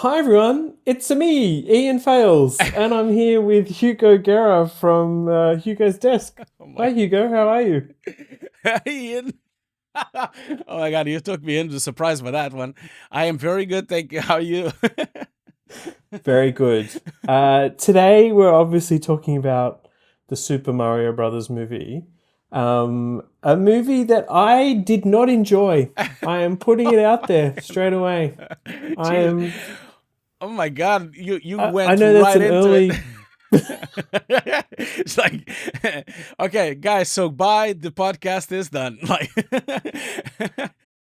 Hi everyone, it's me, Ian Fails, and I'm here with Hugo Guerra from Hugo's Desk. Oh Hi my, Hugo, how are you? Ian. Oh my God, you took me into surprise by that one. I am very good, thank you. How are you? Very good. Today we're obviously talking about the Super Mario Brothers movie, a movie that I did not enjoy. I am putting it out there straight away. I Jeez. am. Oh my God, you I went know that's right an into it. early. It's like, okay, guys, so bye. The podcast is done. Like,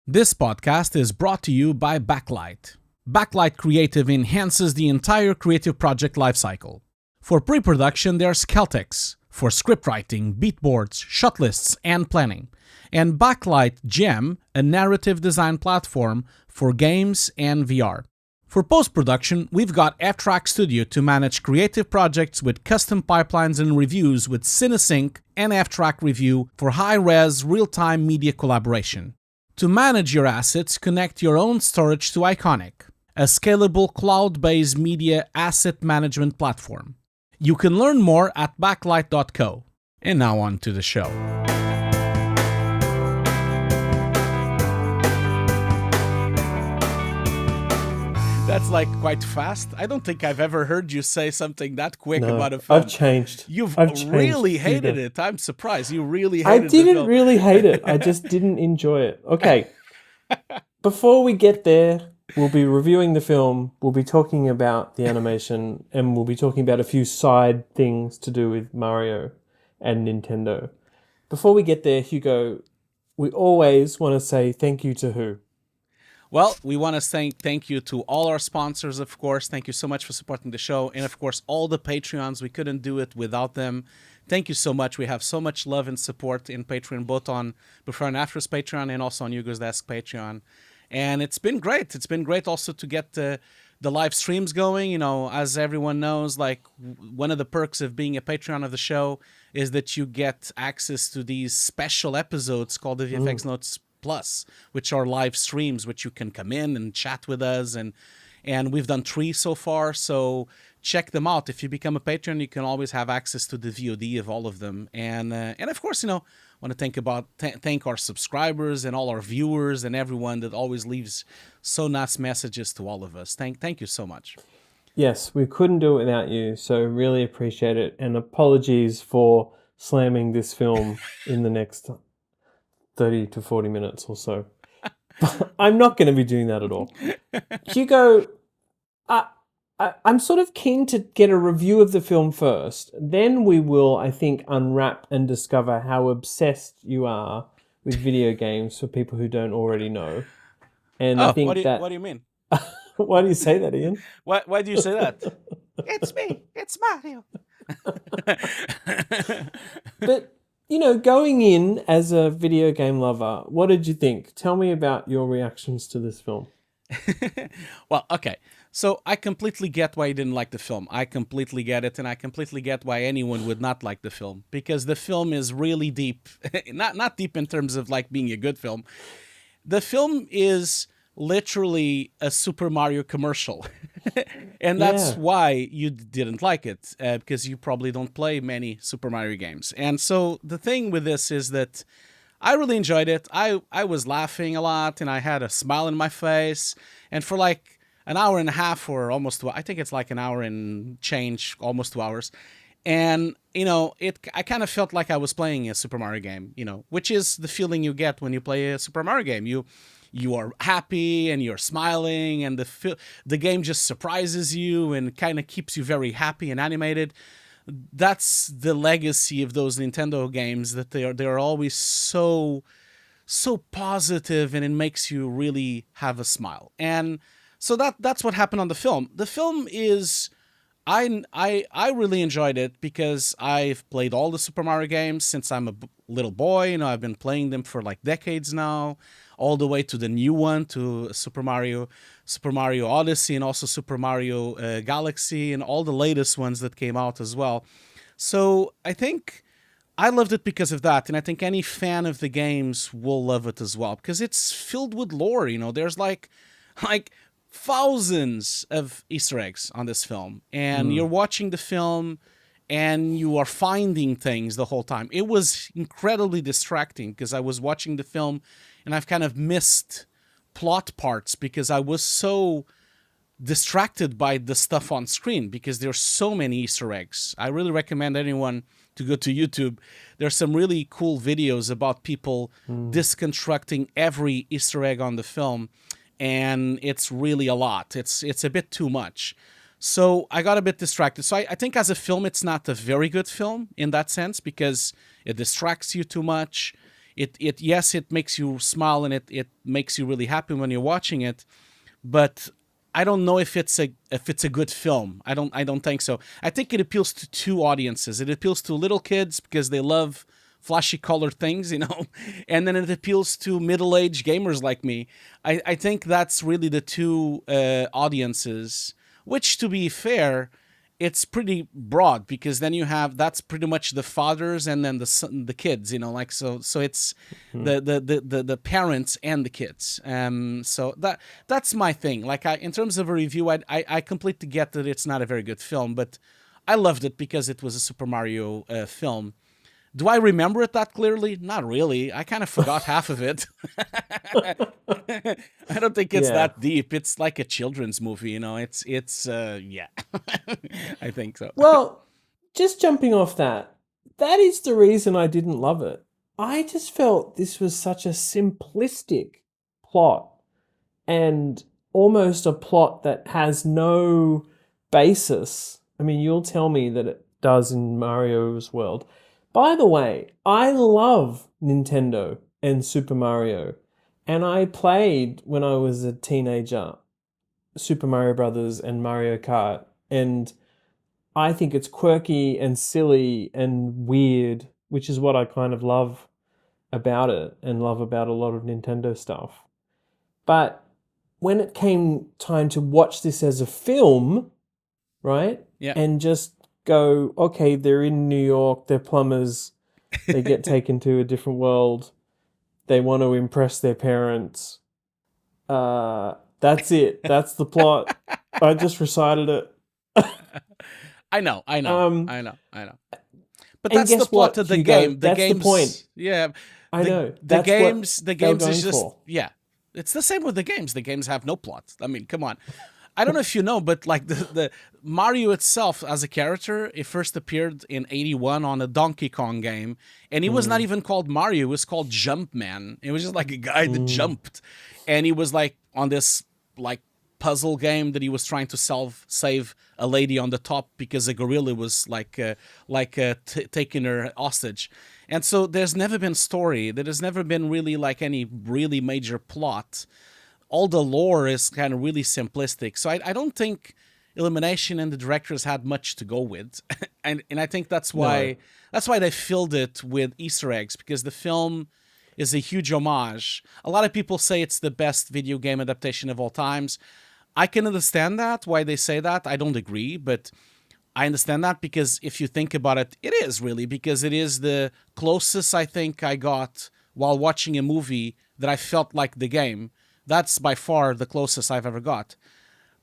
this podcast is brought to you by Backlight. Backlight Creative enhances the entire creative project lifecycle. For pre-production, there's Celtx. For scriptwriting, beatboards, shot lists, and planning. And Backlight Gem, a narrative design platform for games and VR. For post-production, we've got ftrack Studio to manage creative projects with custom pipelines and reviews with cineSync and ftrack Review for high-res, real-time media collaboration. To manage your assets, connect your own storage to Iconik, a scalable cloud-based media asset management platform. You can learn more at backlight.co. And now on to the show. That's like quite fast. I don't think I've ever heard you say something that quick No, about a I've film. changed. You've I've changed, really hated Hugo. it. I'm surprised. You really I hated the didn't film. really hate it. I just didn't enjoy it. Okay, before we get there, we'll be reviewing the film, we'll be talking about the animation, and we'll be talking about a few side things to do with Mario and Nintendo. Before we get there, Hugo, we always want to say thank you to who? Well, we want to say thank you to all our sponsors, of course. Thank you so much for supporting the show. And of course, all the Patreons. We couldn't do it without them. Thank you so much. We have so much love and support in Patreon, both on Before and After's Patreon and also on Hugo's Desk Patreon. And it's been great. It's been great also to get the live streams going. You know, as everyone knows, like one of the perks of being a Patreon of the show is that you get access to these special episodes called the VFX Notes Plus, which are live streams, which you can come in and chat with us, and we've done 3 so far. So check them out. If you become a patron, you can always have access to the VOD of all of them. And of course, you know, want to thank our subscribers and all our viewers and everyone that always leaves so nice messages to all of us. Thank you so much. Yes, we couldn't do it without you, so really appreciate it. And apologies for slamming this film in the next 30 to 40 minutes or so. But I'm not going to be doing that at all. Hugo, I'm sort of keen to get a review of the film first. Then we will, I think, unwrap and discover how obsessed you are with video games for people who don't already know. And I Oh, what think do that. you mean? Why do you say that, Ian? Why do you say that? It's me. It's Mario. But, going in as a video game lover, what did you think? Tell me about your reactions to this film. Well, okay. So I completely get why you didn't like the film. I completely get it, and I completely get why anyone would not like the film, because the film is really deep. Not deep in terms of like being a good film. The film is literally a Super Mario commercial. And that's Yeah. why you didn't like it, because you probably don't play many Super Mario games. And so the thing with this is that I really enjoyed it. I was laughing a lot and I had a smile in my face. And for like an hour and a half or almost I think it's like an hour and change, almost 2 hours. And, you know, I kind of felt like I was playing a Super Mario game, you know, which is the feeling you get when you play a Super Mario game. You are happy and you're smiling, and the game just surprises you and kind of keeps you very happy and animated. That's the legacy of those Nintendo games, that they're always so positive, and it makes you really have a smile. And so that's what happened on the film. The film is I really enjoyed it because I've played all the Super Mario games since I'm a little boy. You know, I've been playing them for like decades now, all the way to the new one, to Super Mario Odyssey, and also Super Mario Galaxy, and all the latest ones that came out as well. So I think I loved it because of that, and I think any fan of the games will love it as well, because it's filled with lore. You know, there's like thousands of Easter eggs on this film, and Mm. you're watching the film and you are finding things the whole time. It was incredibly distracting because I was watching the film and I've kind of missed plot parts because I was so distracted by the stuff on screen because there's so many Easter eggs. I really recommend anyone to go to YouTube. There's some really cool videos about people disconstructing every Easter egg on the film, and it's really a lot. It's a bit too much. So I got a bit distracted. So I think as a film, it's not a very good film in that sense because it distracts you too much. Yes, it makes you smile and it makes you really happy when you're watching it, but I don't know if it's a good film. I don't think so. I think it appeals to two audiences. It appeals to little kids because they love flashy colored things, and then it appeals to middle-aged gamers like me. I think that's really the two audiences, which, to be fair, it's pretty broad because then you have that's pretty much the fathers and then the kids, so it's the parents and the kids. So that's my thing. Like in terms of a review, I completely get that it's not a very good film, but I loved it because it was a Super Mario film. Do I remember it that clearly? Not really. I kind of forgot half of it. I don't think it's that deep. It's like a children's movie, It's yeah. I think so. Well, just jumping off that is the reason I didn't love it. I just felt this was such a simplistic plot and almost a plot that has no basis. I mean, you'll tell me that it does in Mario's world. By the way, I love Nintendo and Super Mario, and I played when I was a teenager Super Mario Brothers and Mario Kart, and I think it's quirky and silly and weird, which is what I kind of love about it and love about a lot of Nintendo stuff. But when it came time to watch this as a film, right? Yeah. And just go, okay, they're in New York, they're plumbers, they get taken to a different world, they want to impress their parents. That's it. That's the plot. I just recited it. I know. But And that's the guess plot what, of the Hugo? game. That's the point. Yeah. I know. The That's games. what The they were games is going just for. yeah. It's the same with the games. The games have no plot. I mean, come on. I don't know if you know, but like the Mario itself as a character, it first appeared in '81 on a Donkey Kong game, and he was not even called Mario. It was called Jumpman. It was just like a guy that jumped, and he was like on this like puzzle game that he was trying to save a lady on the top because a gorilla was taking her hostage. And so there's never been story. There has never been really like any really major plot. All the lore is kind of really simplistic. So I don't think Illumination and the directors had much to go with. and I think that's why they filled it with Easter eggs, because the film is a huge homage. A lot of people say it's the best video game adaptation of all times. I can understand that, why they say that. I don't agree, but I understand that because if you think about it, it is really, because it is the closest I think I got while watching a movie that I felt like the game. That's by far the closest I've ever got.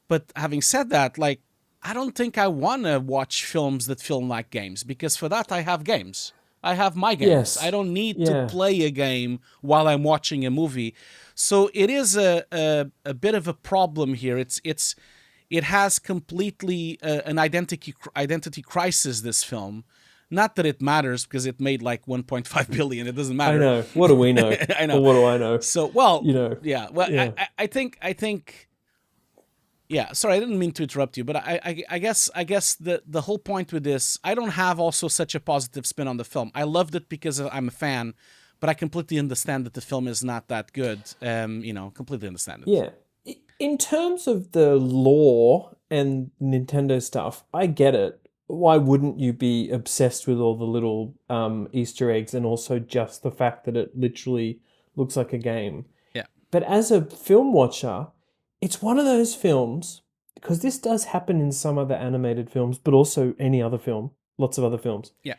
But having said that, like, I don't think I want to watch films that feel like games, because for that I have games. I have my games. Yes. I don't need to play a game while I'm watching a movie. So it is a bit of a problem here. It has completely an identity crisis, this film. Not that it matters, because it made like 1.5 billion. It doesn't matter. I know. What do we know? I know. Or what do I know? So, well, yeah. I think. Yeah, sorry, I didn't mean to interrupt you, but I guess the whole point with this, I don't have also such a positive spin on the film. I loved it because I'm a fan, but I completely understand that the film is not that good. Completely understand it. Yeah. In terms of the lore and Nintendo stuff, I get it. Why wouldn't you be obsessed with all the little Easter eggs and also just the fact that it literally looks like a game? Yeah. But as a film watcher, it's one of those films, because this does happen in some other animated films, but also any other film, lots of other films. Yeah.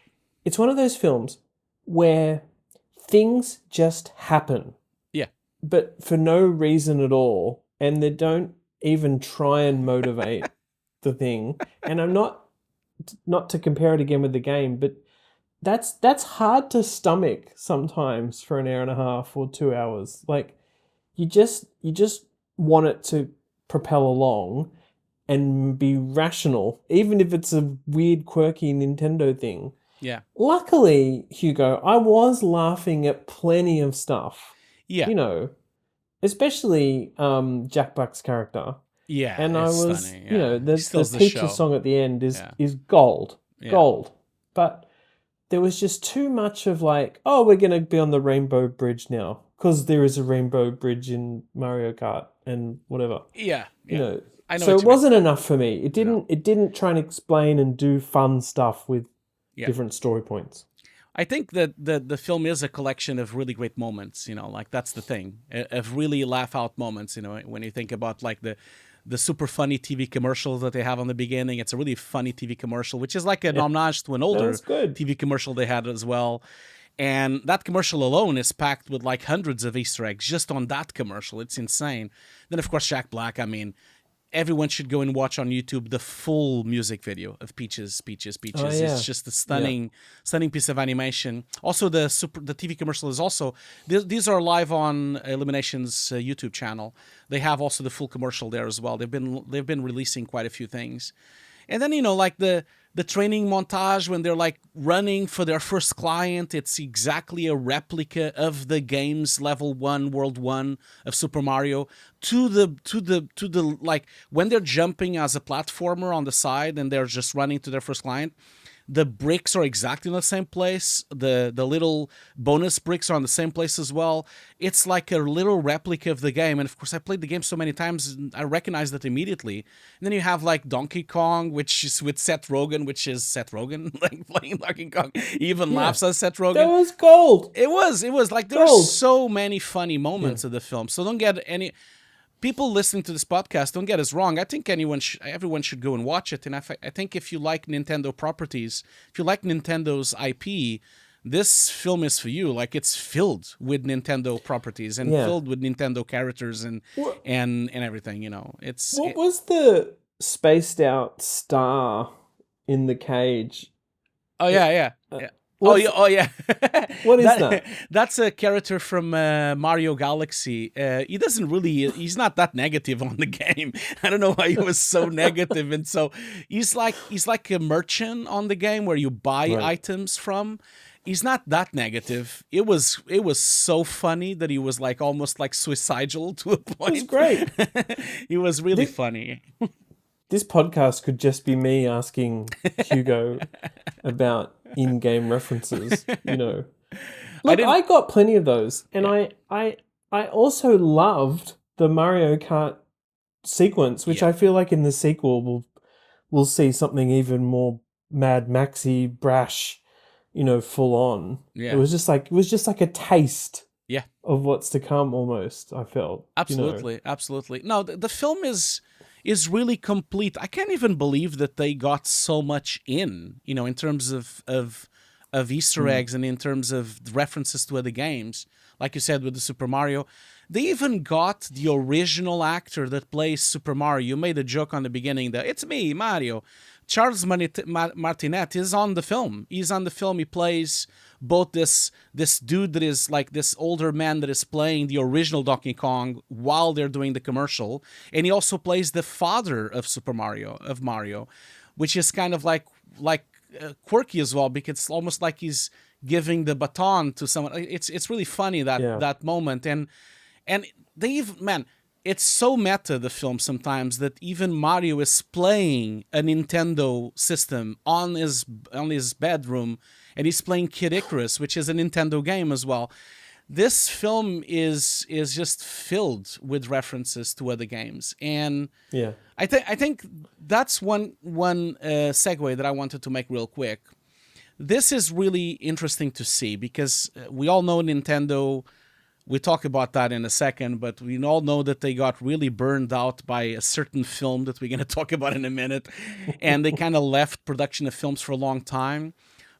It's one of those films where things just happen. Yeah. But for no reason at all, and they don't even try and motivate the thing. And I'm not to compare it again with the game, but that's hard to stomach sometimes for an hour and a half or 2 hours. Like you just want it to propel along and be rational, even if it's a weird, quirky Nintendo thing. Yeah. Luckily, Hugo, I was laughing at plenty of stuff. Yeah. You know, especially Jack Black's character. Yeah, And I it's was, stunning. you know, Yeah. He the steals the Peaches show. song at the end is Yeah. is gold, Yeah. gold. But there was just too much of like, oh, we're gonna be on the Rainbow Bridge now because there is a Rainbow Bridge in Mario Kart and whatever. Yeah. You Yeah. know, I know so what it you mean. wasn't enough for me. It No. didn't try and explain and do fun stuff with Yeah. different story points. I think that the film is a collection of really great moments, like that's the thing, of really laugh out moments, when you think about like the super funny TV commercials that they have on the beginning. It's a really funny TV commercial, which is like an homage to an older That's good. TV commercial they had as well. And that commercial alone is packed with like hundreds of Easter eggs just on that commercial. It's insane. Then of course Jack Black, I mean, everyone should go and watch on YouTube the full music video of Peaches. Oh, yeah. It's just a stunning piece of animation. Also, the TV commercial is also these are live on Illumination's YouTube channel. They have also the full commercial there as well. They've been releasing quite a few things. And then, like the training montage when they're like running for their first client, it's exactly a replica of the game's level 1, world 1 of Super Mario to the like when they're jumping as a platformer on the side and they're just running to their first client. The bricks are exactly in the same place. The little bonus bricks are on the same place as well. It's like a little replica of the game. And of course, I played the game so many times, and I recognized it immediately. And then you have like Donkey Kong, which is with Seth Rogen, which is Seth Rogen, like playing Donkey Kong. He even laughs at Seth Rogen. That was gold. It was like there were so many funny moments of the film. So don't get any... People listening to this podcast, don't get us wrong. I think everyone should go and watch it. And I think if you like Nintendo properties, if you like Nintendo's IP, this film is for you. Like it's filled with Nintendo properties and filled with Nintendo characters and everything. What was the spaced out star in the cage? Oh yeah. Oh yeah. What is that? That's a character from Mario Galaxy. He's not that negative on the game. I don't know why he was so negative. And so he's like a merchant on the game where you buy items from. He's not that negative. It was so funny that he was like almost like suicidal to a point. It was great. He was really funny. This podcast could just be me asking Hugo about in-game references, Look, I got plenty of those, and I also loved the Mario Kart sequence, which I feel like in the sequel we'll see something even more Mad Maxy, brash, full on. Yeah. It was just like a taste. Yeah. Of what's to come, almost. I felt absolutely. No, the film is really complete. I can't even believe that they got so much in terms of Easter eggs and in terms of references to other games. Like you said with the Super Mario, they even got the original actor that plays Super Mario. You made a joke on the beginning that it's me, Mario. Charles Martinet is on the film. He's on the film. He plays both this dude that is like this older man that is playing the original Donkey Kong while they're doing the commercial, and he also plays the father of Mario, which is kind of like quirky as well, because it's almost like he's giving the baton to someone. It's really funny that moment, and they even, it's so meta, the film, sometimes, that even Mario is playing a Nintendo system on his bedroom, and he's playing Kid Icarus, which is a Nintendo game as well. This film is just filled with references to other games, and I think that's one segue that I wanted to make real quick. This is really interesting to see because we all know Nintendo. We talk about that in a second, but we all know that they got really burned out by a certain film that we're going to talk about in a minute, and they kind of left production of films for a long time.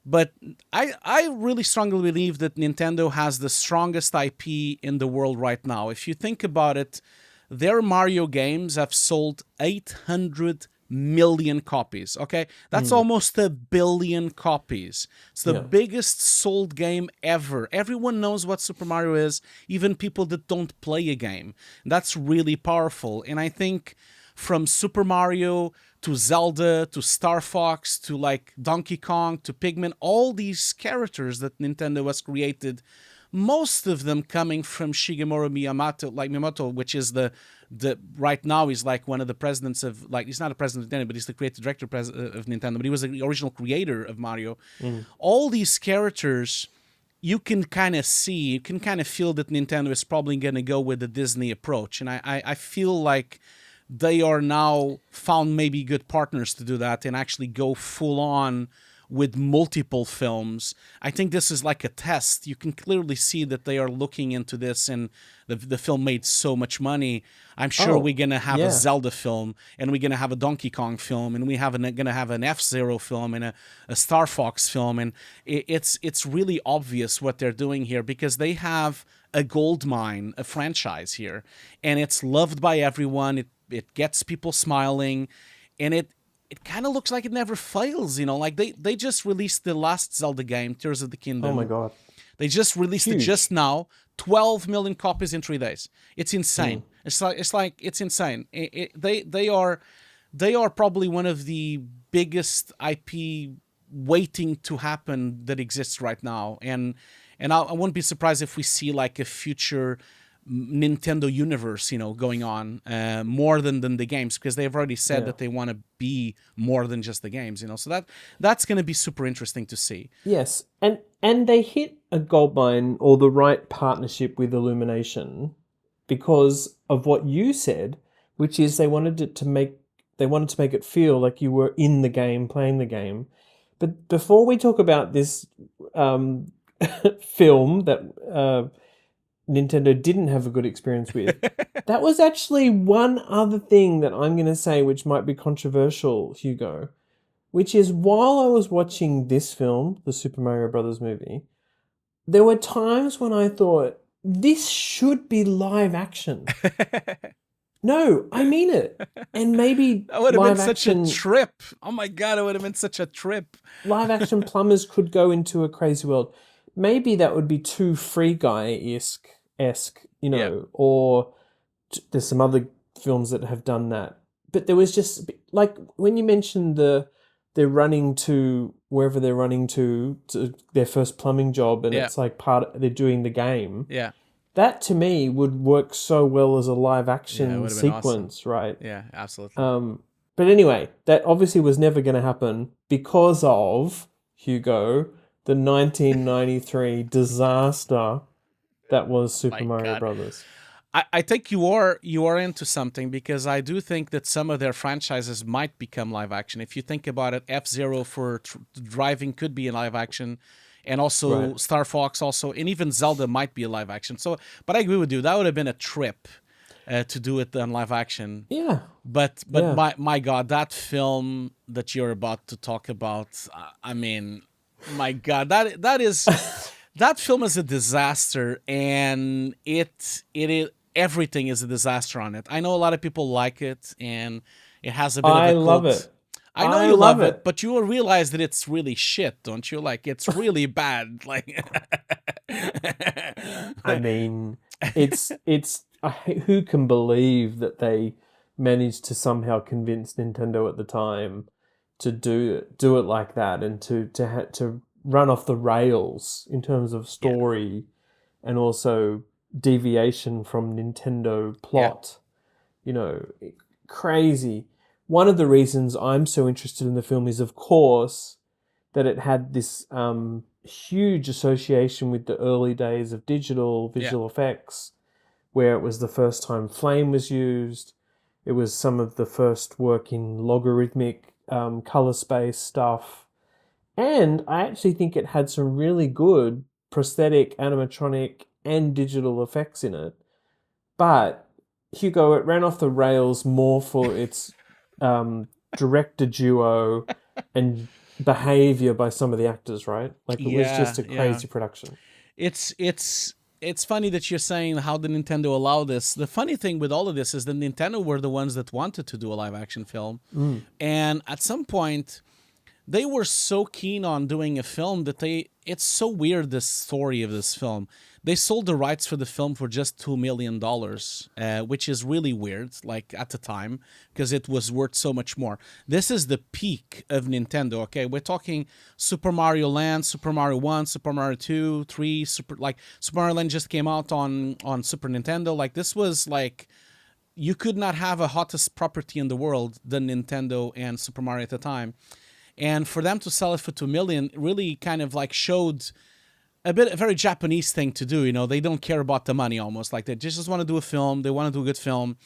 But I really strongly believe that Nintendo has the strongest IP in the world right now. If you think about it, their Mario games have sold 800 million copies. Okay, that's almost 1 billion copies. It's the Yeah. biggest sold game ever. Everyone knows what Super Mario is, even people that don't play a game. That's really powerful. And I think from Super Mario to Zelda to Star Fox to like Donkey Kong to Pigman, all these characters that Nintendo has created, most of them coming from Shigeru Miyamoto, which is the right now he's like one of the presidents of, like, he's not a president of Nintendo, but he's the creative director of Nintendo, but he was the original creator of Mario. All these characters, you can kind of see, you can kind of feel that Nintendo is probably going to go with the Disney approach, and I feel like they are now found maybe good partners to do that and actually go full on with multiple films. I think this is like a test. You can clearly see that they are looking into this, and the film made so much money. I'm sure we're going to have a Zelda film, and we're going to have a Donkey Kong film, and we're going to have an F-Zero film and a Star Fox film. And it's really obvious what they're doing here, because they have a gold mine, a franchise here, and it's loved by everyone. It gets people smiling, and it kind of looks like it never fails, you know. Like they just released the last Zelda game, Tears of the Kingdom. Oh my god! They just released it just now, 12 million copies in 3 days. It's insane. It's insane. They are probably one of the biggest IP waiting to happen that exists right now, and I wouldn't be surprised if we see like a future Nintendo universe, you know, going on more than the games, because they've already said that they want to be more than just the games, you know. So that's going to be super interesting to see. Yes, and they hit a goldmine, or the right partnership with Illumination, because of what you said, which is they wanted to make it feel like you were in the game, playing the game. But before we talk about this film that Nintendo didn't have a good experience with, that was actually one other thing that I'm going to say which might be controversial, Hugo, which is, while I was watching this film, the Super Mario Brothers movie, there were times when I thought, this should be live action. No, I mean it. And maybe that would have been such action, a trip. Oh my god, it would have been such a trip. Live action plumbers could go into a crazy world. Maybe that would be too Free Guy-esque, you know, or there's some other films that have done that. But there was just, like, when you mentioned they're running to wherever they're running to their first plumbing job, and it's like they're doing the game. Yeah. That to me would work so well as a live action sequence, awesome. Right? Yeah, absolutely. But anyway, that obviously was never going to happen because of, Hugo, the 1993 disaster that was Super Mario Brothers. I think you are into something, because I do think that some of their franchises might become live action. If you think about it, F-Zero for driving could be in live action, and also Star Fox also, and even Zelda might be a live action. So, but I agree with you, that would have been a trip to do it on live action. Yeah. But my God, that film that you're about to talk about, I mean, my God, that is that film is a disaster, and it is, everything is a disaster on it. I know a lot of people like it, and it has a bit of a cult. Love it. I know you love it, but you will realize that it's really shit, don't you? Like, it's really bad. Like, I mean, it's who can believe that they managed to somehow convince Nintendo at the time to do it like that, and to run off the rails in terms of story and also deviation from Nintendo plot. You know, crazy. One of the reasons I'm so interested in the film is, of course, that it had this huge association with the early days of digital visual effects, where it was the first time flame was used. It was some of the first work in logarithmic color space stuff. And I actually think it had some really good prosthetic, animatronic, and digital effects in it. But, Hugo, it ran off the rails more for its director duo and behavior by some of the actors, right? Like, it was just a crazy production. It's it's funny that you're saying how did Nintendo allow this. The funny thing with all of this is that Nintendo were the ones that wanted to do a live action film, and at some point they were so keen on doing a film that it's so weird, this story of this film. They sold the rights for the film for just $2 million, which is really weird, like at the time, because it was worth so much more. This is the peak of Nintendo, okay? We're talking Super Mario Land, Super Mario 1, Super Mario 2, 3, Super Mario Land just came out on Super Nintendo. Like, this was like, you could not have a hottest property in the world than Nintendo and Super Mario at the time. And for them to sell it for $2 million really kind of like showed a very Japanese thing to do. You know, they don't care about the money almost. Like, they just want to do a film. They want to do a good film.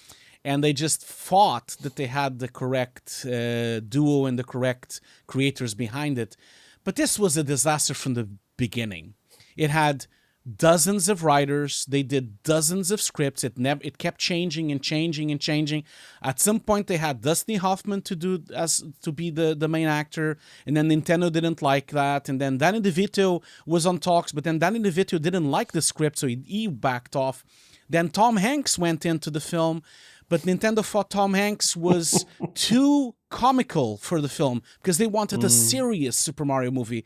And they just thought that they had the correct duo and the correct creators behind it. But this was a disaster from the beginning. It had dozens of writers. They did dozens of scripts. It kept changing and changing and changing. At some point, they had Dustin Hoffman to be the main actor, and then Nintendo didn't like that. And then Danny DeVito was on talks, but then Danny DeVito didn't like the script, so he backed off. Then Tom Hanks went into the film, but Nintendo thought Tom Hanks was too comical for the film because they wanted a serious Super Mario movie.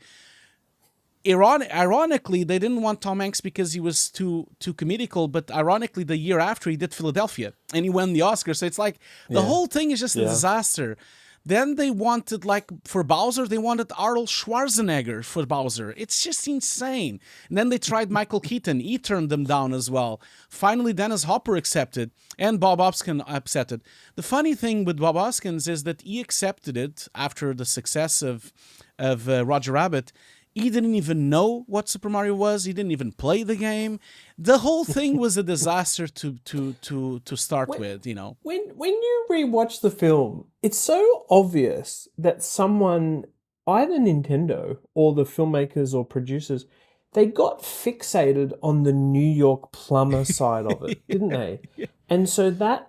Ironically, they didn't want Tom Hanks because he was too comedical, but ironically, the year after, he did Philadelphia, and he won the Oscar, so it's like, the whole thing is just a disaster. Then they wanted, like, for Bowser, they wanted Arnold Schwarzenegger for Bowser. It's just insane. And then they tried Michael Keaton. He turned them down as well. Finally, Dennis Hopper accepted, and Bob Hoskins accepted. The funny thing with Bob Hoskins is that he accepted it after the success of Roger Rabbit. He didn't even know what Super Mario was. He didn't even play the game. The whole thing was a disaster to start with, you know. When you rewatch the film, it's so obvious that someone, either Nintendo or the filmmakers or producers, they got fixated on the New York plumber side of it, didn't they? Yeah. And so that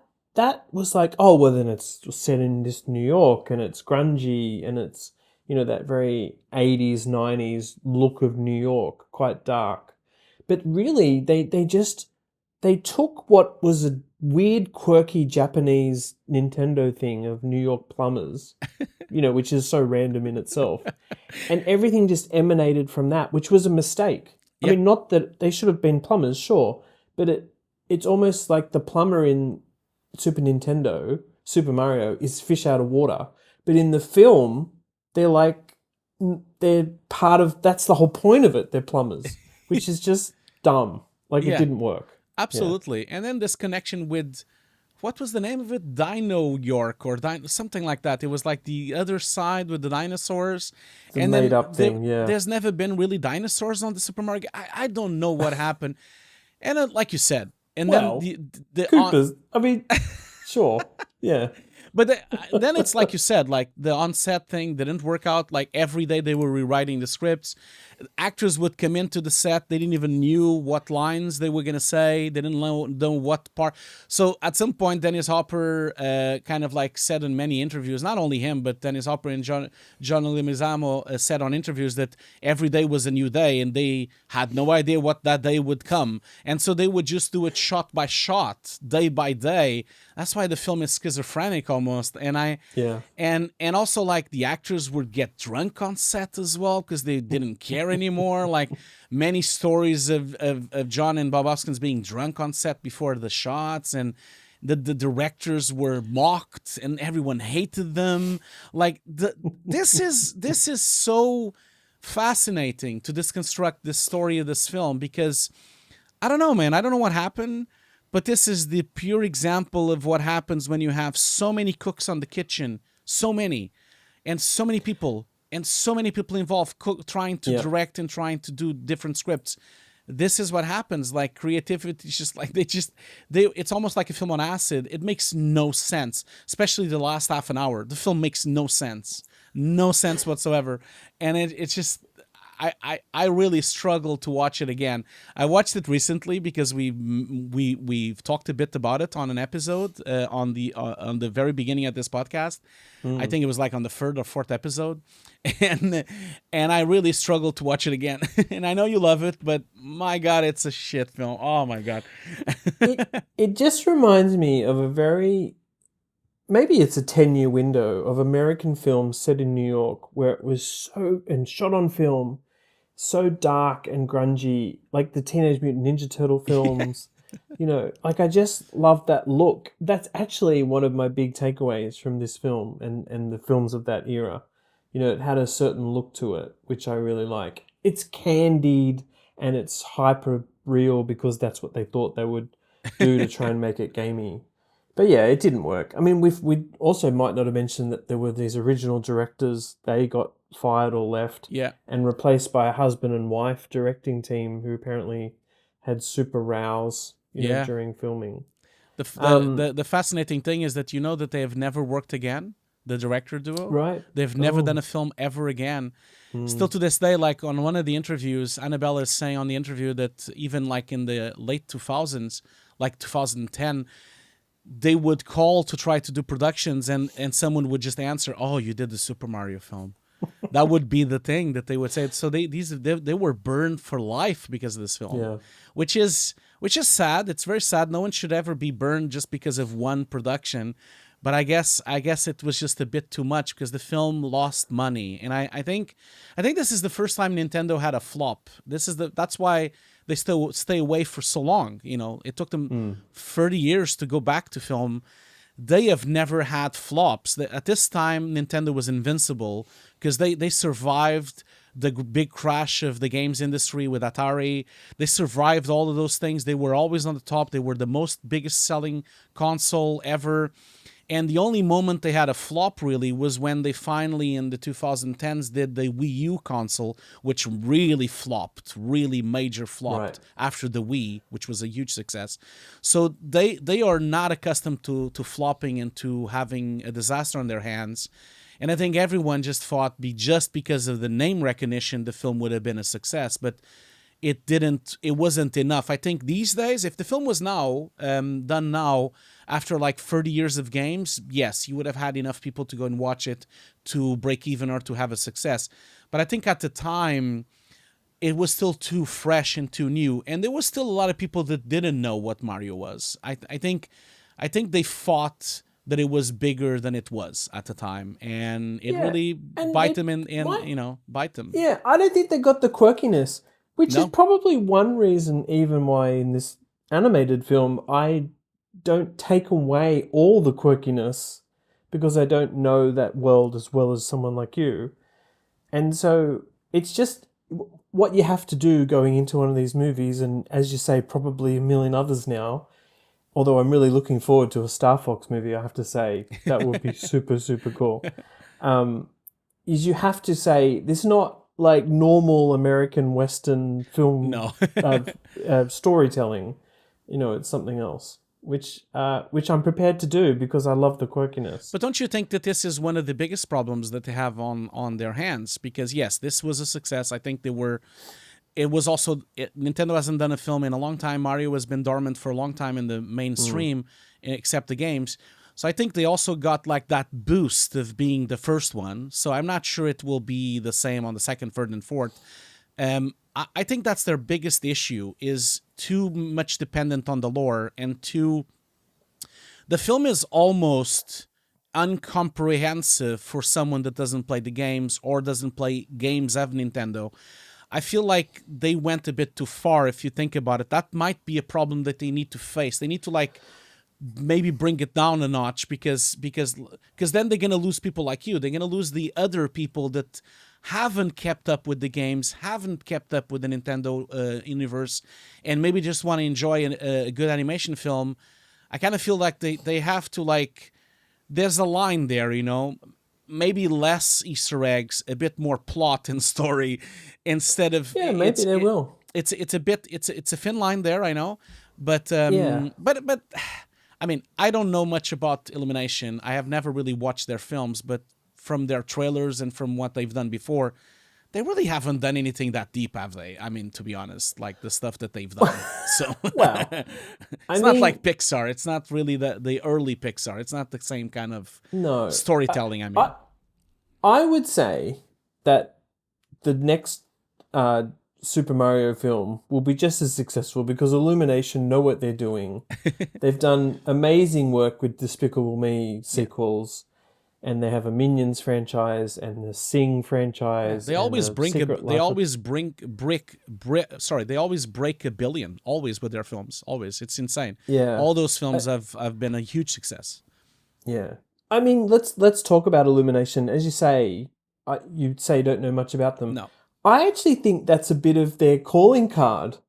was like, oh, well, then it's set in this New York and it's grungy and it's, you know, that very 80s, 90s look of New York, quite dark. But really, they took what was a weird, quirky Japanese Nintendo thing of New York plumbers, you know, which is so random in itself. And everything just emanated from that, which was a mistake. Yep. I mean, not that they should have been plumbers, sure, but it's almost like the plumber in Super Nintendo, Super Mario, is fish out of water. But in the film, they're part of, that's the whole point of it, they're plumbers, which is just dumb. Like, it didn't work. Absolutely. Yeah. And then this connection with, what was the name of it? Dino York or something like that. It was like the other side with the dinosaurs. It's a made up thing, There's never been really dinosaurs on the Super Mario game. I don't know what happened. And like you said, and well, then Koopas, I mean, sure, yeah. But then it's like you said, like the on-set thing didn't work out. Like every day they were rewriting the scripts. Actors would come into the set. They didn't even knew what lines they were going to say. They didn't know what part. So at some point, Dennis Hopper kind of like said in many interviews, not only him, but Dennis Hopper and John Leguizamo said on interviews that every day was a new day and they had no idea what that day would come. And so they would just do it shot by shot, day by day. That's why the film is schizophrenic almost. And also like the actors would get drunk on set as well because they didn't care anymore. Like many stories of John and Bob Hoskins being drunk on set before the shots, and the directors were mocked and everyone hated them. Like this is so fascinating to deconstruct this story of this film, because I don't know, man. I don't know what happened. But this is the pure example of what happens when you have so many cooks on the kitchen, so many people involved trying to direct and trying to do different scripts. This is what happens. Like creativity is just like it's almost like a film on acid. It makes no sense, especially the last half an hour. The film makes no sense whatsoever. And it's just, I really struggle to watch it again. I watched it recently because we've talked a bit about it on an episode on the very beginning of this podcast. I think it was like on the third or fourth episode, and I really struggled to watch it again. And I know you love it, but my God, it's a shit film. Oh my God. It just reminds me of a very, maybe it's a 10-year window of American films set in New York where it was so, and shot on film, so dark and grungy, like the Teenage Mutant Ninja Turtle films. You know, like I just love that look. That's actually one of my big takeaways from this film and the films of that era. You know, it had a certain look to it, which I really like. It's candied and it's hyper real because that's what they thought they would do to try and make it gamey. But yeah, it didn't work. I mean, we also might not have mentioned that there were these original directors. They got fired or left Yeah. and replaced by a husband and wife directing team who apparently had super rows, you know, during filming. The fascinating thing is that you know that they have never worked again. The director duo, Right? They've never done a film ever again. Still to this day, like on one of the interviews, Annabelle is saying on the interview that even like in the late 2000s, like 2010, they would call to try to do productions and someone would just answer, "Oh, you did the Super Mario film." That would be the thing that they would say. So they were burned for life because of this film. Yeah. Which is sad. It's very sad. No one should ever be burned just because of one production. But I guess it was just a bit too much because the film lost money. And I think this is the first time Nintendo had a flop. That's why they still stay away for so long. You know, it took them 30 years to go back to film. They have never had flops. At this time, Nintendo was invincible because they survived the big crash of the games industry with Atari. They survived all of those things. They were always on the top. They were the biggest selling console ever. And the only moment they had a flop really was when they finally in the 2010s did the Wii U console, which really flopped, really major flopped after the Wii, which was a huge success. So they are not accustomed to flopping and to having a disaster on their hands. And I think everyone just thought just because of the name recognition, the film would have been a success. But it wasn't enough. I think these days, if the film was done now, after like 30 years of games, yes, you would have had enough people to go and watch it to break even or to have a success. But I think at the time, it was still too fresh and too new. And there was still a lot of people that didn't know what Mario was. I think they thought that it was bigger than it was at the time. And it really bite them. Yeah, I don't think they got the quirkiness, which is probably one reason even why in this animated film, I don't take away all the quirkiness because I don't know that world as well as someone like you. And so it's just what you have to do going into one of these movies, and as you say, probably a million others now, although I'm really looking forward to a Star Fox movie, I have to say. That would be super, super cool. Is you have to say, this is not like normal American Western film storytelling. You know, it's something else, which I'm prepared to do because I love the quirkiness. But don't you think that this is one of the biggest problems that they have on their hands? Because yes, this was a success. I think Nintendo hasn't done a film in a long time. Mario has been dormant for a long time in the mainstream, except the games. So I think they also got like that boost of being the first one. So I'm not sure it will be the same on the second, third, and fourth. I think that's their biggest issue, is too much dependent on the lore, and the film is almost incomprehensive for someone that doesn't play the games or doesn't play games of Nintendo. I feel like they went a bit too far if you think about it. That might be a problem that they need to face. They need to like maybe bring it down a notch because then they're going to lose people like you. They're going to lose the other people that haven't kept up with the games, haven't kept up with the Nintendo universe, and maybe just want to enjoy a good animation film. I kind of feel like they have to, like, there's a line there, you know, maybe less Easter eggs, a bit more plot and story instead of... Yeah, maybe they will. It's a thin line there, I know, but I mean, I don't know much about Illumination. I have never really watched their films, but from their trailers and from what they've done before, They really haven't done anything that deep, have they? I mean, to be honest, like the stuff that they've done. So Well, I it's not mean, like Pixar. It's not really the early Pixar. It's not the same kind of no. storytelling. I I mean, I would say that the next Super Mario film will be just as successful because Illumination know what they're doing. They've done amazing work with Despicable Me sequels, and they have a Minions franchise and the Sing franchise they and always a bring Secret they Life of... always they always break a billion always with their films. Always, it's insane. Yeah. All those films have been a huge success. Yeah. I mean, let's talk about Illumination. As you say, you'd say you don't know much about them. No, I actually think that's a bit of their calling card.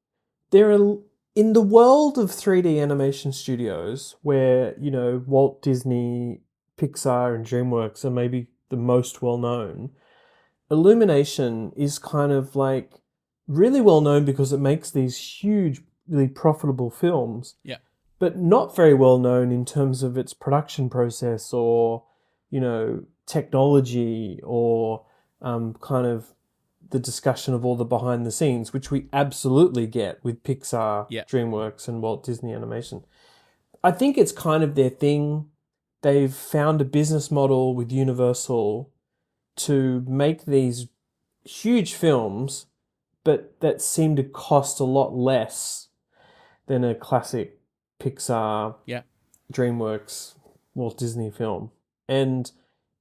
They're in the world of 3D animation studios where, Walt Disney, Pixar, and DreamWorks are maybe the most well known. Illumination is kind of like really well known because it makes these huge, really profitable films, yeah, but not very well known in terms of its production process or, technology or kind of the discussion of all the behind the scenes, which we absolutely get with Pixar, yeah, DreamWorks, and Walt Disney Animation. I think it's kind of their thing. They've found a business model with Universal to make these huge films, but that seem to cost a lot less than a classic Pixar, yeah. DreamWorks, Walt Disney film. And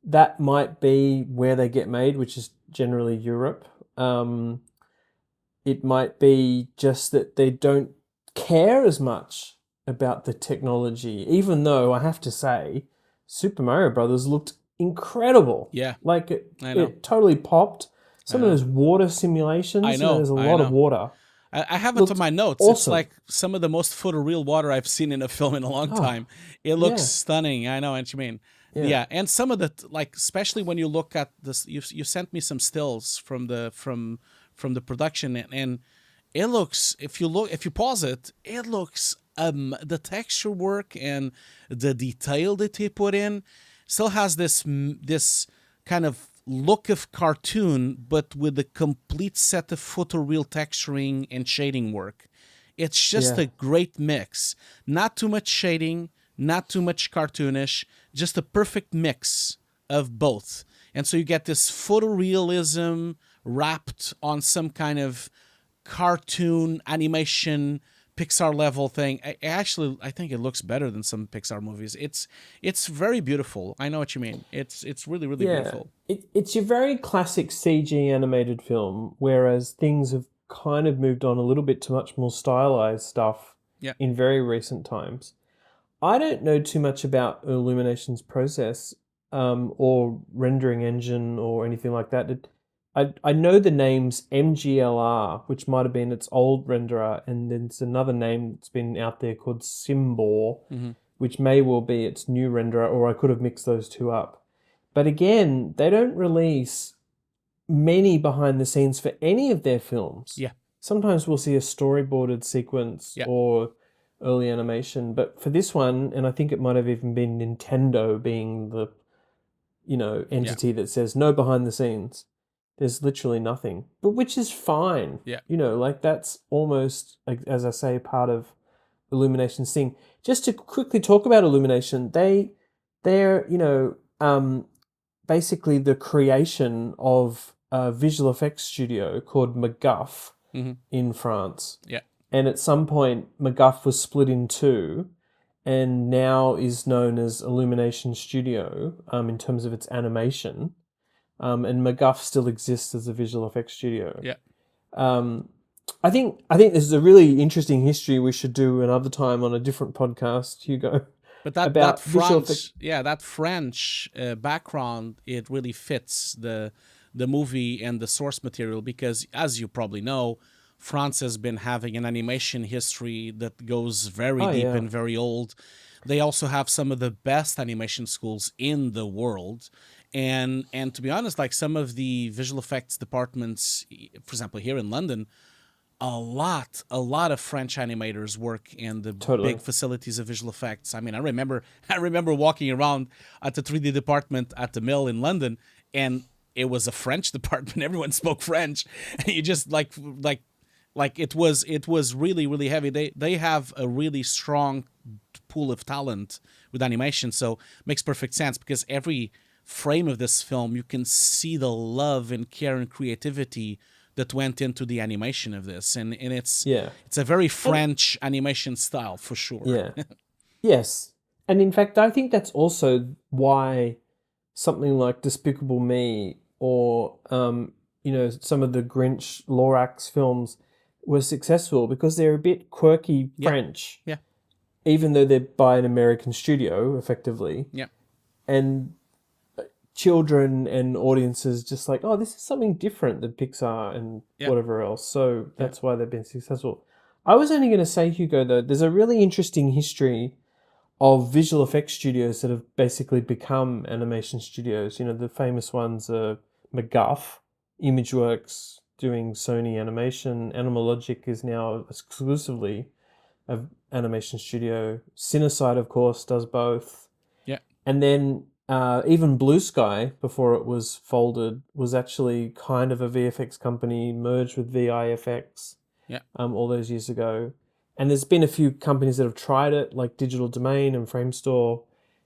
that might be where they get made, which is generally Europe. It might be just that they don't care as much about the technology, even though I have to say, Super Mario Brothers looked incredible. Yeah, Like I know. it totally popped. Some of know. those water simulations, I know. there's a I lot of know. water. I have it Looked on my notes. It's awesome. like some of the most photoreal water I've seen in a film in a long time. It looks yeah. stunning. I know what you mean. Yeah, and some of the especially when you look at this, you sent me some stills from the production, and it looks, if you pause it, it looks the texture work and the detail that they put in still has this kind of look of cartoon, but with a complete set of photoreal texturing and shading work. It's just a great mix. Not too much shading, not too much cartoonish, just a perfect mix of both. And so you get this photorealism wrapped on some kind of cartoon animation Pixar level thing. I think it looks better than some Pixar movies. It's very beautiful. I know what you mean. It's really, really beautiful. It's your very classic CG animated film, whereas things have kind of moved on a little bit to much more stylized stuff in very recent times. I don't know too much about Illumination's process or rendering engine or anything like that. I know the names MGLR, which might have been its old renderer, and there's another name that's been out there called Symbor, which may well be its new renderer, or I could have mixed those two up. But again, they don't release many behind the scenes for any of their films. Yeah. Sometimes we'll see a storyboarded sequence or early animation, but for this one, and I think it might have even been Nintendo being the entity that says no behind the scenes. There's literally nothing, but which is fine. Yeah. That's almost, as I say, part of Illumination's thing. Just to quickly talk about Illumination, they're basically the creation of a visual effects studio called MacGuff in France. Yeah. And at some point, MacGuff was split in two, and now is known as Illumination Studio in terms of its animation. And MacGuff still exists as a visual effects studio. Yeah. I think this is a really interesting history we should do another time on a different podcast, Hugo. But that French background, it really fits the movie and the source material because, as you probably know, France has been having an animation history that goes very deep and very old. They also have some of the best animation schools in the world. And to be honest, like some of the visual effects departments, for example, here in London, a lot of French animators work in the big facilities of visual effects. I mean, I remember walking around at the 3D department at the Mill in London, and it was a French department. Everyone spoke French, and you just like it was really really heavy. They have a really strong pool of talent with animation, so makes perfect sense because every frame of this film you can see the love and care and creativity that went into the animation of this, and it's Yeah. a very French animation style for sure. Yeah. Yes. And in fact, I think that's also why something like Despicable Me or, some of the Grinch Lorax films were successful because they're a bit quirky Yeah. French, Yeah. even though they're by an American studio, effectively. Yeah. And children and audiences just like, oh, this is something different than Pixar and Yeah. whatever else. So that's why they've been successful. I was only going to say, Hugo, though, there's a really interesting history of visual effects studios that have basically become animation studios. The famous ones are MacGuff, Imageworks doing Sony animation, Animalogic is now exclusively an animation studio. Cinesite, of course, does both. Yeah. And then even Blue Sky, before it was folded, was actually kind of a VFX company, merged with VIFX all those years ago. And there's been a few companies that have tried it, like Digital Domain and Framestore.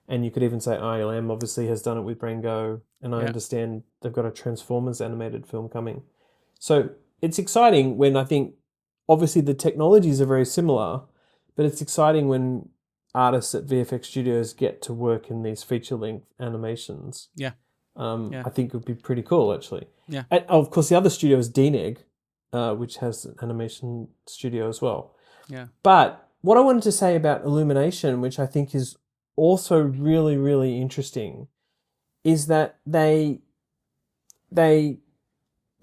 And you could even say ILM obviously has done it with BrainGo. And I understand they've got a Transformers animated film coming. So it's exciting when I think, obviously the technologies are very similar, but it's exciting when artists at VFX studios get to work in these feature-length animations. Yeah. I think it would be pretty cool, actually. Yeah. And of course, the other studio is DNEG, which has an animation studio as well. Yeah. But what I wanted to say about Illumination, which I think is also really, really interesting, is that we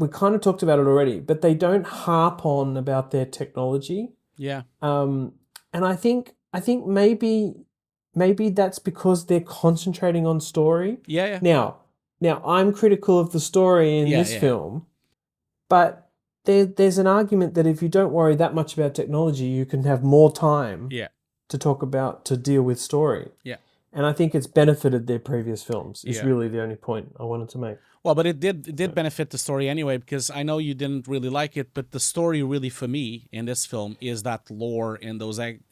kind of talked about it already, but they don't harp on about their technology. Yeah. And I think maybe that's because they're concentrating on story. Yeah. Now I'm critical of the story in this film, but there's an argument that if you don't worry that much about technology, you can have more time to deal with story. Yeah. And I think it's benefited their previous films. Is really the only point I wanted to make. Well, but it did benefit the story anyway, because I know you didn't really like it, but the story really for me in this film is that lore and those the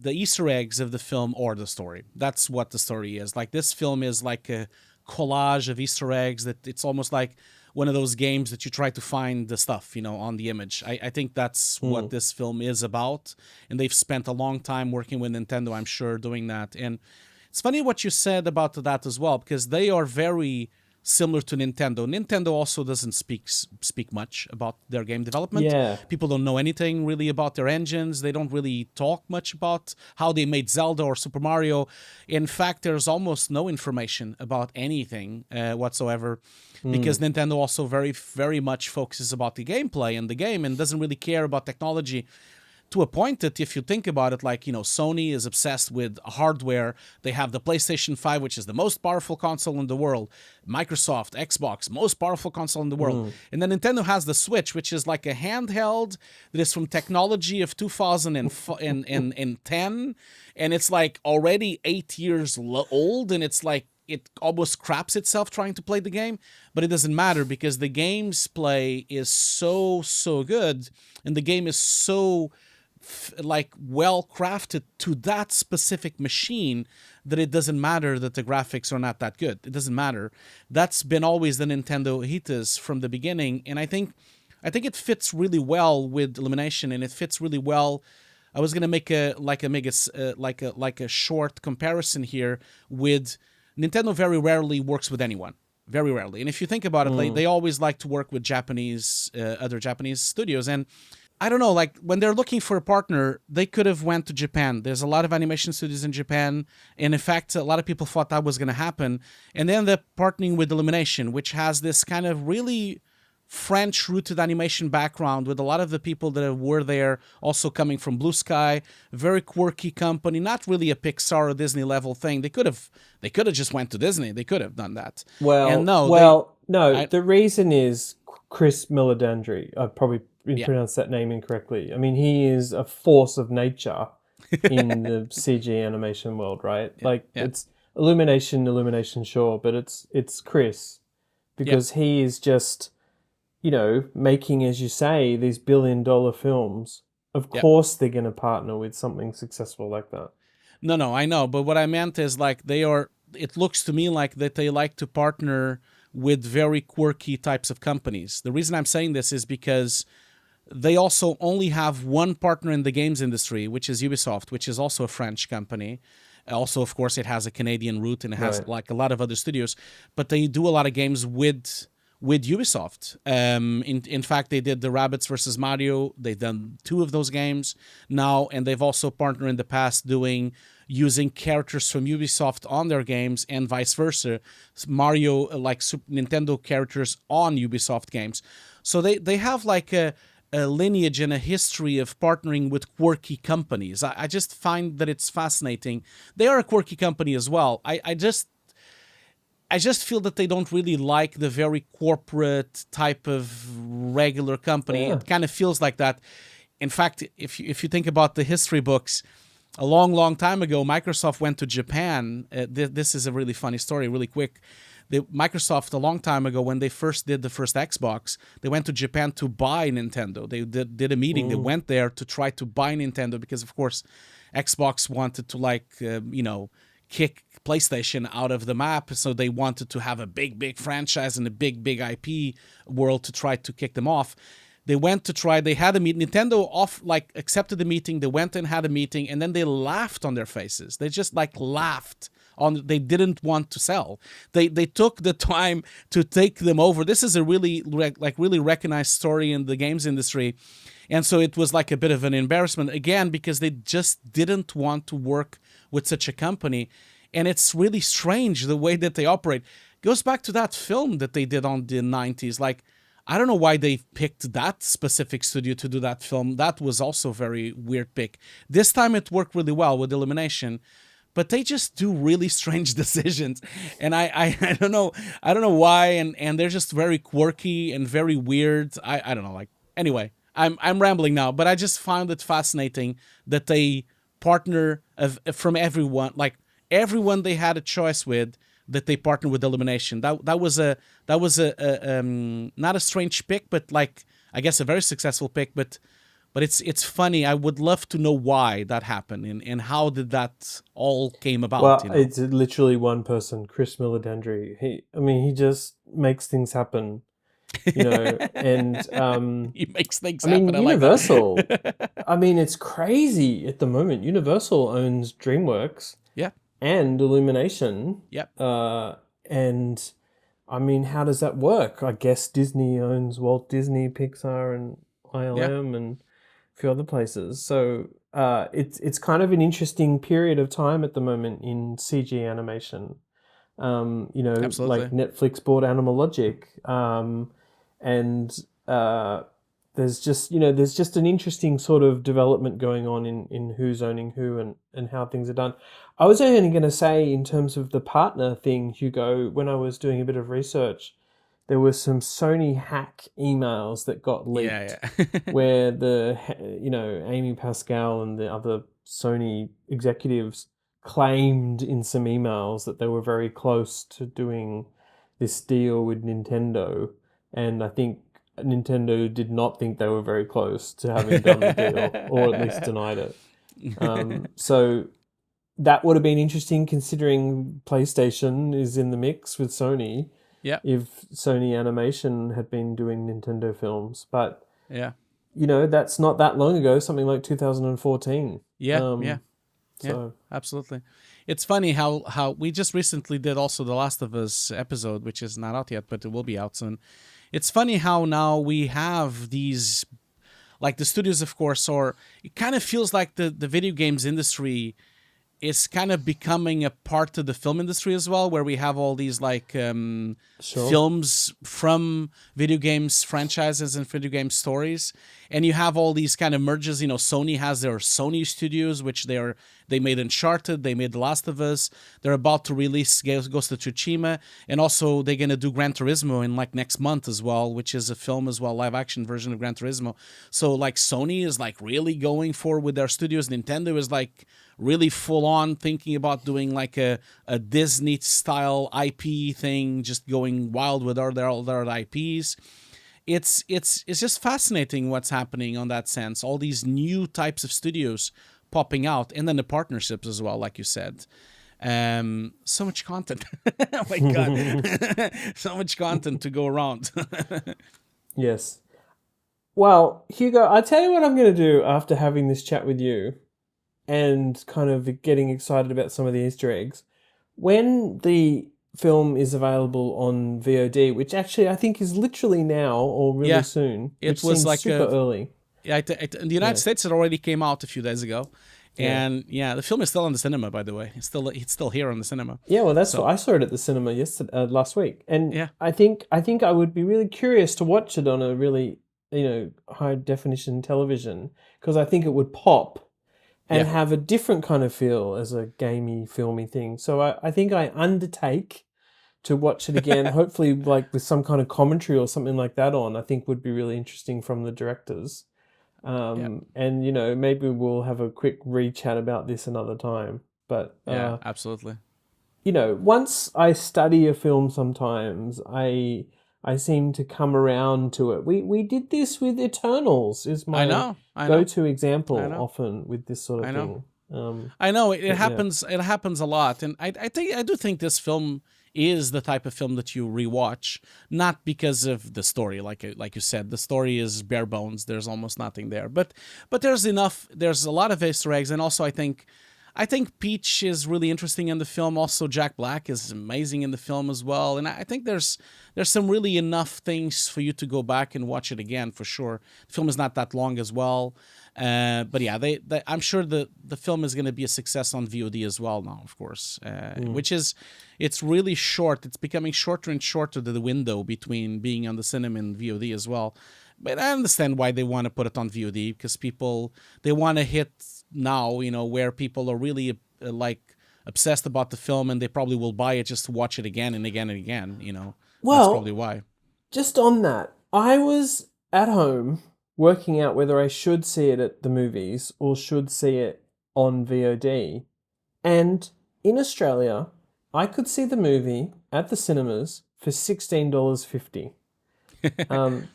Easter eggs of the film or the story. That's what the story is. Like, this film is like a collage of Easter eggs that it's almost like one of those games that you try to find the stuff, on the image. I think that's what this film is about. And they've spent a long time working with Nintendo, I'm sure, doing that. And it's funny what you said about that as well, because they are very similar to Nintendo. Nintendo also doesn't speak much about their game development. Yeah. People don't know anything really about their engines. They don't really talk much about how they made Zelda or Super Mario. In fact, there's almost no information about anything whatsoever, because Nintendo also very, very much focuses about the gameplay and the game and doesn't really care about technology. To a point that if you think about it, like, Sony is obsessed with hardware. They have the PlayStation 5, which is the most powerful console in the world. Microsoft, Xbox, most powerful console in the world. And then Nintendo has the Switch, which is like a handheld that is from technology of 2010. And it's like already 8 years old. And it's like, it almost craps itself trying to play the game, but it doesn't matter because the game's play is so good. And the game is so well crafted to that specific machine that it doesn't matter that the graphics are not that good. It doesn't matter. That's been always the Nintendo ethos from the beginning, and I think it fits really well with Illumination, and it fits really well. I was gonna make a short comparison here with Nintendo. Very rarely works with anyone. Very rarely. And if you think about it, they always like to work with other Japanese studios. And I don't know, like when they're looking for a partner, they could have went to Japan. There's a lot of animation studios in Japan. And in fact, a lot of people thought that was going to happen. And then they're partnering with Illumination, which has this kind of really French-rooted animation background with a lot of the people that were there also coming from Blue Sky. Very quirky company, not really a Pixar or Disney level thing. They could have just went to Disney. They could have done that. The reason is Chris Milledandri. I probably pronounced that name incorrectly. I mean, he is a force of nature in the CG animation world, right? Illumination, sure, but it's Chris, Yep. because he is just, making, as you say, these billion-dollar films. Of Yep. course, they're going to partner with something successful like that. No, I know, but what I meant is like they are. It looks to me like that they like to partner with very quirky types of companies. The reason I'm saying this is because they also only have one partner in the games industry, which is Ubisoft, which is also a French company. Also, of course, it has a Canadian root and it has Right. like a lot of other studios, but they do a lot of games with Ubisoft. In fact, they did the Rabbits versus Mario. They've done 2 of those games now, and they've also partnered in the past using characters from Ubisoft on their games and vice versa. Mario, like Super Nintendo characters on Ubisoft games. So they have like a lineage and a history of partnering with quirky companies. I just find that it's fascinating. They are a quirky company as well. I just feel that they don't really like the very corporate type of regular company. Yeah. It kind of feels like that. In fact, if you think about the history books, a long time ago, Microsoft went to Japan. This is a really funny story, really quick. Microsoft, a long time ago, when they first did the first Xbox, they went to Japan to buy Nintendo. They did a meeting. They went there to try to buy Nintendo because, of course, Xbox wanted to kick PlayStation out of the map. So they wanted to have a big franchise and a big IP world to try to kick them off. They went to try. They had a meeting. Nintendo accepted the meeting. They went and had a meeting, and then they laughed on their faces. They just laughed on. They didn't want to sell. They took the time to take them over. This is a really really recognized story in the games industry, and so it was like a bit of an embarrassment again because they just didn't want to work with such a company, and it's really strange the way that they operate. It goes back to that film that they did on the 90s. I don't know why they picked that specific studio to do that film. That was also a very weird pick. This time it worked really well with Illumination, but they just do really strange decisions. And I don't know. I don't know why. And they're just very quirky and very weird. I don't know. Anyway, I'm rambling now, but I just found it fascinating that they partner from everyone, everyone they had a choice with, that they partnered with Illumination. That was a not a strange pick, but I guess a very successful pick. But it's funny. I would love to know why that happened and how did that all came about. Well, it's literally one person, Chris Milledandri. He just makes things happen, and he makes things happen. Universal. I like that. It's crazy at the moment. Universal owns DreamWorks. Yeah. And Illumination. Yep. And how does that work? I guess Disney owns Walt Disney, Pixar, and ILM, and a few other places. So it's kind of an interesting period of time at the moment in CG animation. Absolutely. Like Netflix bought Animal Logic, and there's just an interesting sort of development going on in who's owning who and how things are done. I was only going to say, in terms of the partner thing, Hugo, when I was doing a bit of research, there were some Sony hack emails that got leaked, Yeah. where Amy Pascal and the other Sony executives claimed in some emails that they were very close to doing this deal with Nintendo, and I think Nintendo did not think they were very close to having done the deal, or at least denied it. So that would have been interesting, considering PlayStation is in the mix with Sony. Yeah. If Sony Animation had been doing Nintendo films, but Yeah. That's not that long ago. Something like 2014. Yeah. So Absolutely. It's funny how we just recently did also the Last of Us episode, which is not out yet, but it will be out soon. It's funny how now we have these, the studios, of course, or it kind of feels like the video games industry is kind of becoming a part of the film industry as well, where we have all these films from video games franchises and video game stories, and you have all these kind of merges. Sony has their Sony Studios, which they made Uncharted, they made The Last of Us. They're about to release Ghost of Tsushima, and also they're gonna do Gran Turismo in next month as well, which is a film as well, live action version of Gran Turismo. So Sony is really going for with their studios. Nintendo is really full on thinking about doing like a Disney style IP thing, just going wild with all their IPs. It's just fascinating what's happening on that sense. All these new types of studios popping out, and then the partnerships as well, like you said. So much content. Oh my god. So much content to go around. Yes. Well, Hugo, I'll tell you what I'm going to do after having this chat with you and kind of getting excited about some of the Easter eggs. When the film is available on VOD, which actually I think is literally now or really soon, which was seems like super early. Yeah, in the United States, it already came out a few days ago. And the film is still in the cinema, by the way. It's still here on the cinema. Yeah, well, that's what I saw it at the cinema last week, and Yeah. I think I would be really curious to watch it on a really high definition television, because I think it would pop and have a different kind of feel as a gamey, filmy thing. So I think I undertake to watch it again, hopefully like with some kind of commentary or something like that on. I think would be really interesting from the directors. And maybe we'll have a quick re-chat about this another time. But absolutely. Once I study a film, sometimes I seem to come around to it. We did this with Eternals. Is my go-to example often with this sort of thing. I know it happens. It happens a lot, and I do think this film is the type of film that you rewatch, not because of the story, like you said. The story is bare bones. There's almost nothing there, but there's enough. There's a lot of Easter eggs, and also I think Peach is really interesting in the film. Also, Jack Black is amazing in the film as well, and I think there's some really enough things for you to go back and watch it again for sure. The film is not that long as well. But yeah, I'm sure the film is going to be a success on VOD as well now, of course, it's really short. It's becoming shorter and shorter, the window between being on the cinema and VOD as well. But I understand why they want to put it on VOD, because they want to hit now, where people are really obsessed about the film, and they probably will buy it just to watch it again and again and again, Well, that's probably why. Just on that, I was at home working out whether I should see it at the movies or should see it on VOD. And in Australia, I could see the movie at the cinemas for $16.50.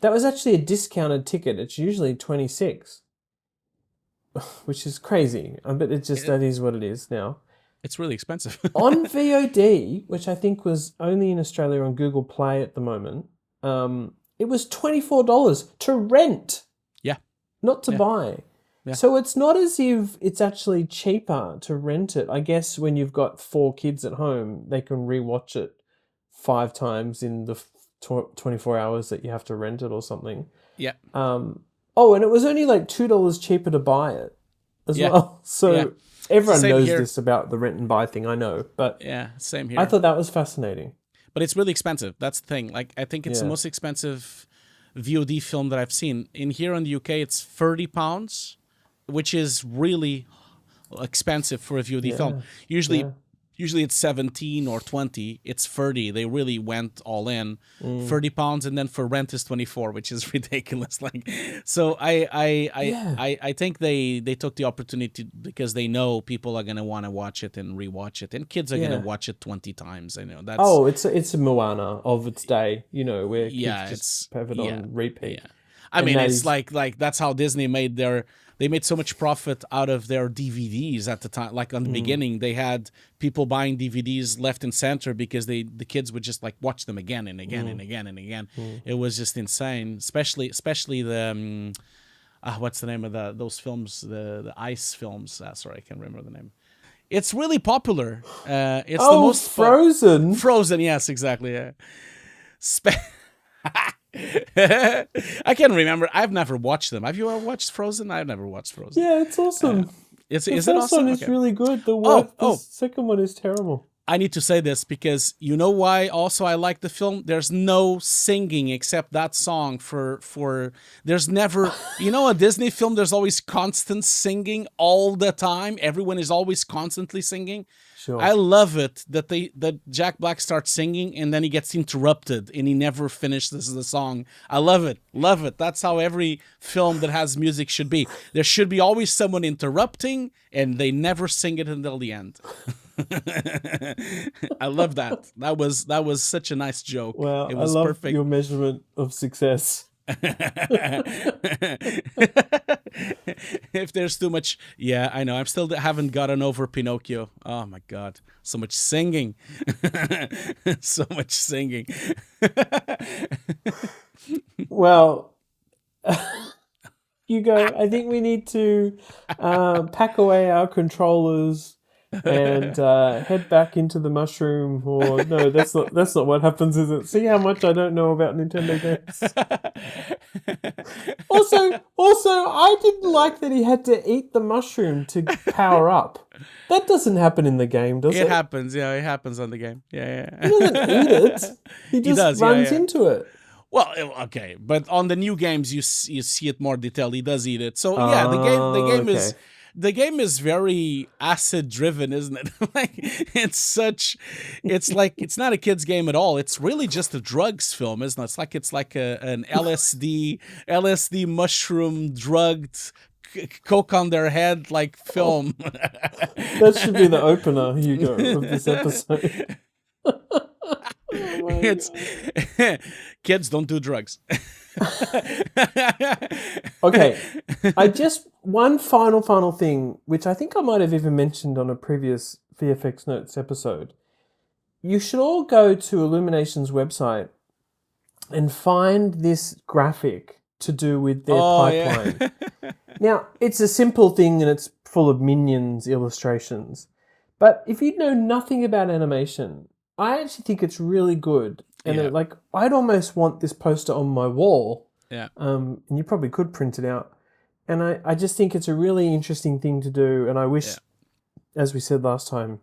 That was actually a discounted ticket. It's usually $26, which is crazy. But that is what it is now. It's really expensive. On VOD, which I think was only in Australia on Google Play at the moment, it was $24 to rent. Yeah. Not to buy. Yeah. So it's not as if it's actually cheaper to rent it. I guess when you've got 4 kids at home, they can rewatch it 5 times in the 24 hours that you have to rent it or something. Yeah. And it was only like $2 cheaper to buy it as well. So everyone knows this about the rent and buy thing, I know. But yeah, same here. I thought that was fascinating. But it's really expensive. That's the thing. Like, I think it's the most expensive VOD film that I've seen. In here in the UK, it's £30, which is really expensive for a VOD film. Usually it's 17 or 20. It's 30. They really went all in. £30, and then for rent is 24, which is ridiculous. So I think they took the opportunity because they know people are gonna want to watch it and rewatch it, and kids are gonna watch it 20 times. I know that's it's a Moana of its day, where kids just have it on repeat. Yeah. I mean, it's like that's how Disney made they made so much profit out of their DVDs at the time. Like on the beginning, they had people buying DVDs left and center because the kids would just watch them again and again and again and again. It was just insane, especially the what's the name of those films? The ice films. Sorry, I can't remember the name. It's really popular. It's the most Frozen. Frozen, yes, exactly. Yeah. I can't remember. I've never watched them. Have you ever watched Frozen? I've never watched Frozen. Yeah, it's awesome. Is it awesome? The first one is really good. The second one is terrible. I need to say this because you know why also I like the film? There's no singing except that song for there's never, a Disney film, there's always constant singing all the time. Everyone is always constantly singing. I Sure. love it that Jack Black starts singing and then he gets interrupted and he never finishes the song. I love it. Love it. That's how every film that has music should be. There should be always someone interrupting and they never sing it until the end. I love that. That was such a nice joke. Well, It I was love perfect. your measurement of success. If there's too much, yeah, I know. I'm still haven't gotten over Pinocchio. Oh my god, so much singing, so much singing. Well, Hugo, I think we need to pack away our controllers and head back into the mushroom. Or no, that's not what happens, is it? See how much I don't know about Nintendo games. Also, I didn't like that he had to eat the mushroom to power up. That doesn't happen in the game, does It it? happens, yeah. It happens on the game, He yeah. doesn't eat it. He He just does, yeah, runs yeah. into it. Well, okay, but on the new games, you see it more detailed. He does eat it, so yeah. Okay. The game is very acid driven, isn't it? Like it's like it's not a kids game at all. It's really just a drugs film, isn't it? It's like an LSD mushroom drugged coke on their head like film. That should be the opener, Hugo, of this episode. Oh my It's God. kids don't do drugs. Okay, one final thing, which I think I might have even mentioned on a previous VFX Notes episode. You should all go to Illumination's website and find this graphic to do with their pipeline. Yeah. Now, it's a simple thing and it's full of minions illustrations. But if you know nothing about animation, I actually think it's really good. And Yeah. I'd almost want this poster on my wall. Yeah. And you probably could print it out. And I just think it's a really interesting thing to do. And I wish, as we said last time,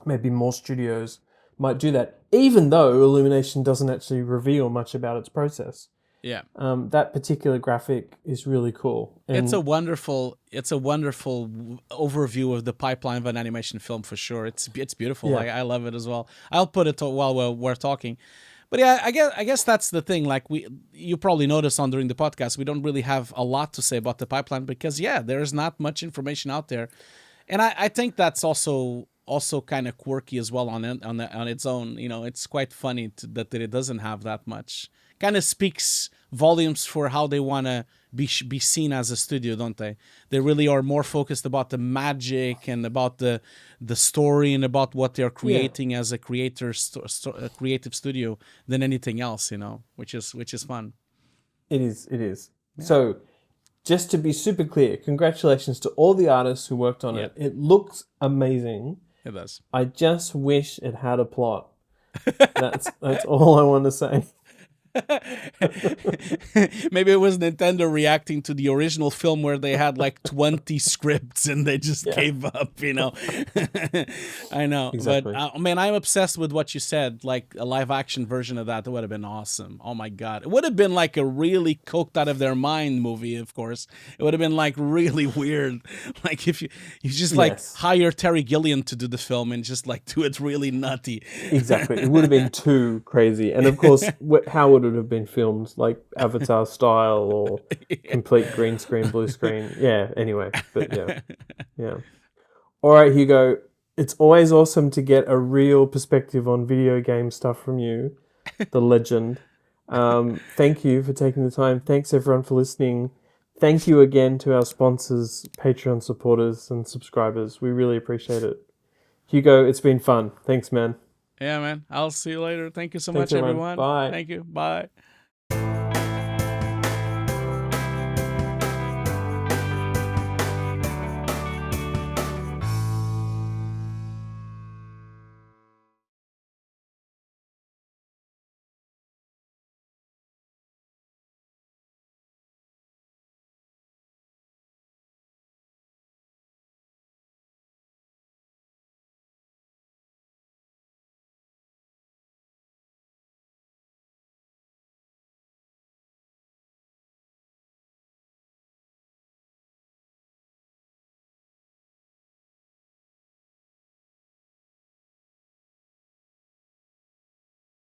maybe more studios might do that, even though Illumination doesn't actually reveal much about its process. Yeah. That particular graphic is really cool. And It's a wonderful overview of the pipeline of an animation film for sure. It's beautiful. Yeah. I love it as well. I'll put it while we're talking. But yeah, I guess that's the thing. Like you probably noticed during the podcast, we don't really have a lot to say about the pipeline because there's not much information out there, and I think that's also kind of quirky as well on its own. You know, it's quite funny that it doesn't have that much. Kind of speaks volumes for how they want to be seen as a studio, don't they? They really are more focused about the magic and about the story and about what they're creating as a creative studio than anything else, you know, which is fun. It is. Yeah. So, just to be super clear, congratulations to all the artists who worked on it. It looks amazing. It does. I just wish it had a plot. That's all I want to say. Maybe it was Nintendo reacting to the original film where they had like 20 scripts and they just gave up, you know. I know. Exactly. But man, I'm obsessed with what you said. Like a live action version of that would have been awesome. Oh my God. It would have been like a really coked out of their mind movie, of course. It would have been like really weird. Like if you just like hire Terry Gilliam to do the film and just like do it really nutty. Exactly. It would have been too crazy. And of course, how would it have been filmed? Like Avatar style or complete green screen, blue screen? Yeah, anyway. But yeah. All right, Hugo. It's always awesome to get a real perspective on video game stuff from you, the legend. Thank you for taking the time. Thanks, everyone, for listening. Thank you again to our sponsors, Patreon supporters, and subscribers. We really appreciate it. Hugo, it's been fun. Thanks, man. Yeah, man. I'll see you later. Thank you so Thanks, much, everyone. everyone. Bye. Thank you. Bye.